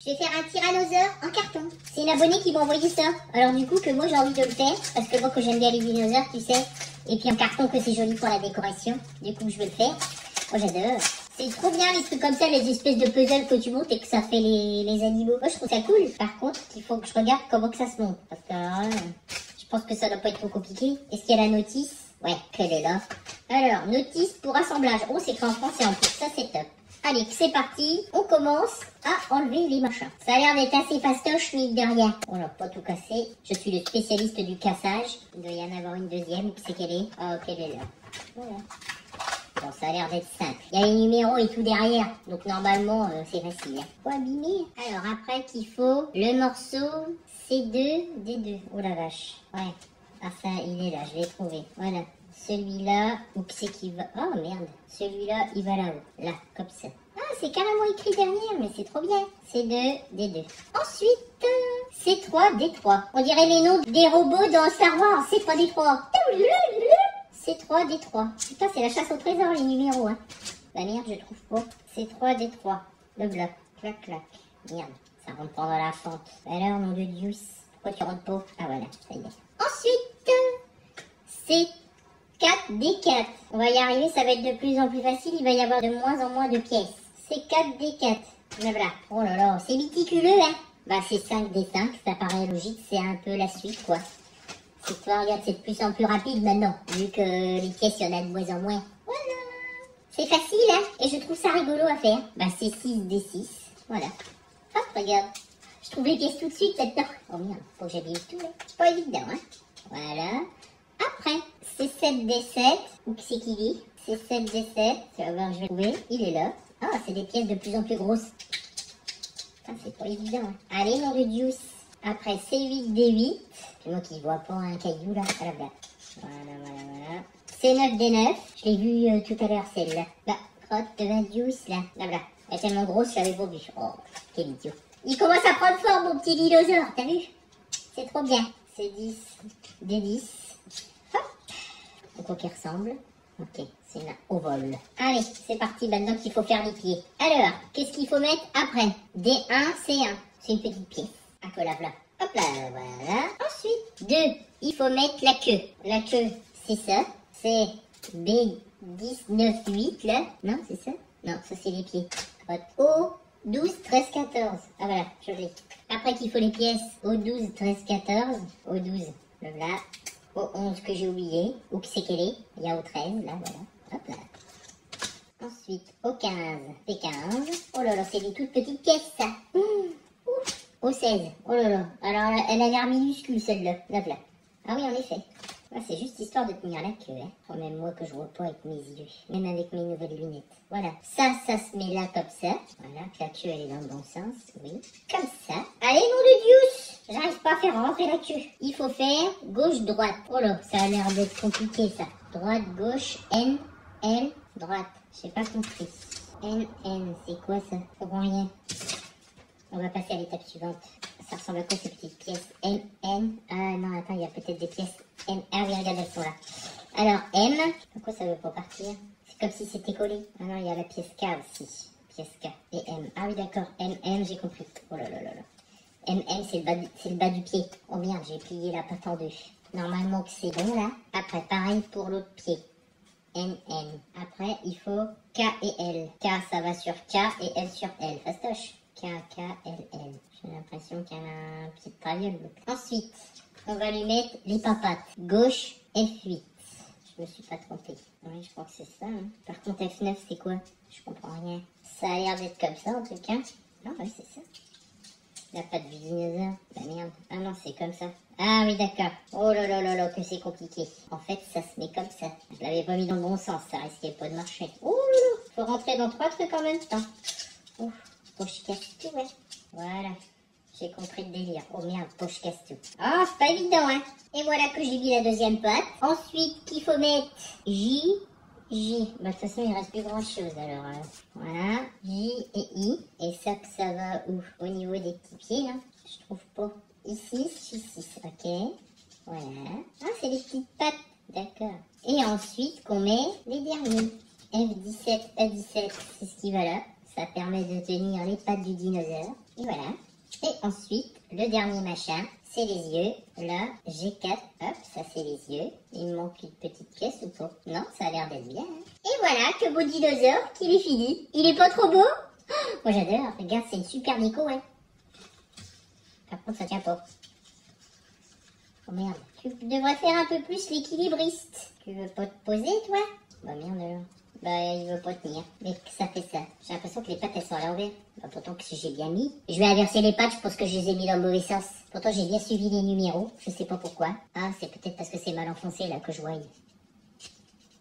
Je vais faire un tyrannosaure en carton. C'est une abonnée qui m'a envoyé ça. Alors du coup que moi j'ai envie de le faire. Parce que moi que j'aime bien les dinosaures, tu sais. Et puis en carton que c'est joli pour la décoration. Du coup je veux le faire. Moi j'adore. C'est trop bien les trucs comme ça, les espèces de puzzles que tu montes et que ça fait les animaux. Moi je trouve ça cool. Par contre il faut que je regarde comment que ça se monte. Parce que je pense que ça doit pas être trop compliqué. Est-ce qu'il y a la notice? Ouais, qu'elle est là. Alors, notice pour assemblage. Oh, c'est écrit en français en plus. Ça, c'est top. Allez, c'est parti. On commence à enlever les machins. Ça a l'air d'être assez fastoche, mine de rien. On n'a pas tout cassé. Je suis le spécialiste du cassage. Il doit y en avoir une deuxième. Qui c'est qu'elle est? Ah, ok, elle est là. Voilà. Bon, ça a l'air d'être simple. Il y a les numéros et tout derrière. Donc, normalement, c'est facile. Faut abîmer. Alors, après, qu'il faut le morceau C2, D2. Oh la vache. Ouais. Ah ça, il est là, je l'ai trouvé. Voilà. Celui-là, où c'est qu'il va? Oh merde. Celui-là, il va là-haut. Là, comme ça. Ah, c'est carrément écrit derrière, mais c'est trop bien. C2, D2. Ensuite, C3, D3. On dirait les noms des robots dans Star Wars. C3, D3. C3, D3. Putain, c'est la chasse au trésor, les numéros, hein. Bah merde, je trouve pas. C3, D3. Le bloc. Clac, clac. Merde, ça rentre pas dans la fente. Alors, nom de Dieu. Pourquoi tu rentres pas? Ah voilà, ça y est. Ensuite, c'est 4D4. On va y arriver, ça va être de plus en plus facile. Il va y avoir de moins en moins de pièces. C'est 4D4. Voilà. Oh là là, c'est méticuleux, hein. Bah c'est 5D5, ça paraît logique. C'est un peu la suite, quoi. C'est toi, regarde, c'est de plus en plus rapide maintenant. Vu que les pièces, il y en a de moins en moins. Voilà. C'est facile, hein. Et je trouve ça rigolo à faire. Bah c'est 6D6. Voilà. Hop, regarde. Je trouve les pièces tout de suite maintenant. Oh merde, faut que j'habille tout, là. C'est pas évident, hein. Voilà. Après, c'est 7D7. Où c'est qu'il est? C'est 7D7. Tu vas voir, je vais trouver. Il est là. Ah, c'est des pièces de plus en plus grosses. Putain, c'est pas évident, hein. Allez, nom de Dieu. Après, C8D8. C'est moi qui vois pas un caillou, là. Voilà, voilà. C'est 9D9. Je l'ai vu tout à l'heure, celle-là. Bah, crotte de 20 là. Voilà. Elle est tellement grosse, je l'avais pas vu. Oh, quel idiot. Il commence à prendre forme, mon petit dinosaure, t'as vu? C'est trop bien. C'est 10, D10. Hop. À quoi qu'il ressemble? Ok, c'est là, au vol. Allez, c'est parti, maintenant qu'il faut faire les pieds. Alors, qu'est-ce qu'il faut mettre après? D1, C1. C'est une petite pièce. À collable là. Hop là, voilà. Ensuite, 2, il faut mettre la queue. La queue, c'est ça. C'est B10, 9, 8, là. Non, c'est ça? Non, ça c'est les pieds. O, 12, 13, 14. Ah voilà, je l'ai. Après qu'il faut les pièces au 12, 13, 14. Au 12, le là. Au 11 que j'ai oublié. Où c'est qu'elle est? Il y a au 13, là, voilà. Hop là. Ensuite, au 15, P15. Oh là là, c'est des toutes petites pièces, ça. Ouf. Au 16. Oh là là. Alors, elle a l'air minuscule, celle-là. Là, là. Ah oui, en effet. Ah, c'est juste histoire de tenir la queue, hein. Oh, même moi que je vois pas avec mes yeux. Même avec mes nouvelles lunettes. Voilà. Ça se met là comme ça. Voilà. Que la queue, elle est dans le bon sens. Oui. Comme ça. Allez, nom de Dieu! J'arrive pas à faire rentrer la queue. Il faut faire gauche-droite. Oh là, ça a l'air d'être compliqué, ça. Droite, gauche, N, L, droite. J'ai pas compris. N, c'est quoi ça? Je comprends rien. On va passer à l'étape suivante. Ça ressemble à quoi ces petites pièces? M, N. Ah non, attends, il y a peut-être des pièces M. Ah oui, regarde, elles sont là. Alors, M. Pourquoi ça veut pas partir? C'est comme si c'était collé. Ah non, il y a la pièce K aussi. Pièce K et M. Ah oui, d'accord. M, j'ai compris. Oh là là là là. M, c'est le bas du pied. Oh merde, j'ai plié la patte en deux. Normalement que c'est bon là. Après, pareil pour l'autre pied. N. Après, il faut K et L. K, ça va sur K et L sur L. Fastoche. K, L. J'ai l'impression qu'elle a un petit tailleul. Ensuite, on va lui mettre les papates. Gauche, F8. Je me suis pas trompée. Oui, je crois que c'est ça. Hein. Par contre, F9, c'est quoi? Je comprends rien. Ça a l'air d'être comme ça, en tout cas. Non, oui, c'est ça. La patte du dinosaure. Bah merde. Ah non, c'est comme ça. Ah oui, d'accord. Oh là là là là, que c'est compliqué. En fait, ça se met comme ça. Je l'avais pas mis dans le bon sens, ça risquait pas de marcher. Oh là là. Faut rentrer dans 3 trucs en même temps. Ouf. Poche casse tout, ouais. Voilà. J'ai compris le délire. Oh merde, poche casse tout. Ah, c'est pas évident, hein. Et voilà que j'ai mis la deuxième patte. Ensuite, qu'il faut mettre J. Bah, de toute façon, il reste plus grand chose, alors. Voilà. J et I. Et ça va où? Au niveau des petits pieds, là. Je trouve pas. Ici, ok. Voilà. Ah, c'est des petites pattes. D'accord. Et ensuite, qu'on met les derniers. F17, E17, c'est ce qui va là. Ça permet de tenir les pattes du dinosaure. Et voilà. Et ensuite, le dernier machin, c'est les yeux. Là, j'ai 4. Hop, ça c'est les yeux. Il me manque une petite pièce ou pas? Non, ça a l'air d'être bien. Hein. Et voilà, que beau dinosaure, qu'il est fini. Il est pas trop beau? Oh, moi j'adore. Regarde, c'est une super déco, hein. Par contre, ça tient pas. Oh merde. Tu devrais faire un peu plus l'équilibriste. Tu veux pas te poser, toi? Bah merde alors. Bah il veut pas tenir. Mais ça fait ça. J'ai l'impression que les pattes elles sont à l'envers. Bah pourtant que j'ai bien mis. Je vais inverser les pattes, je pense que je les ai mis dans le mauvais sens. Pourtant j'ai bien suivi les numéros. Je sais pas pourquoi. Ah c'est peut-être parce que c'est mal enfoncé là que je vois.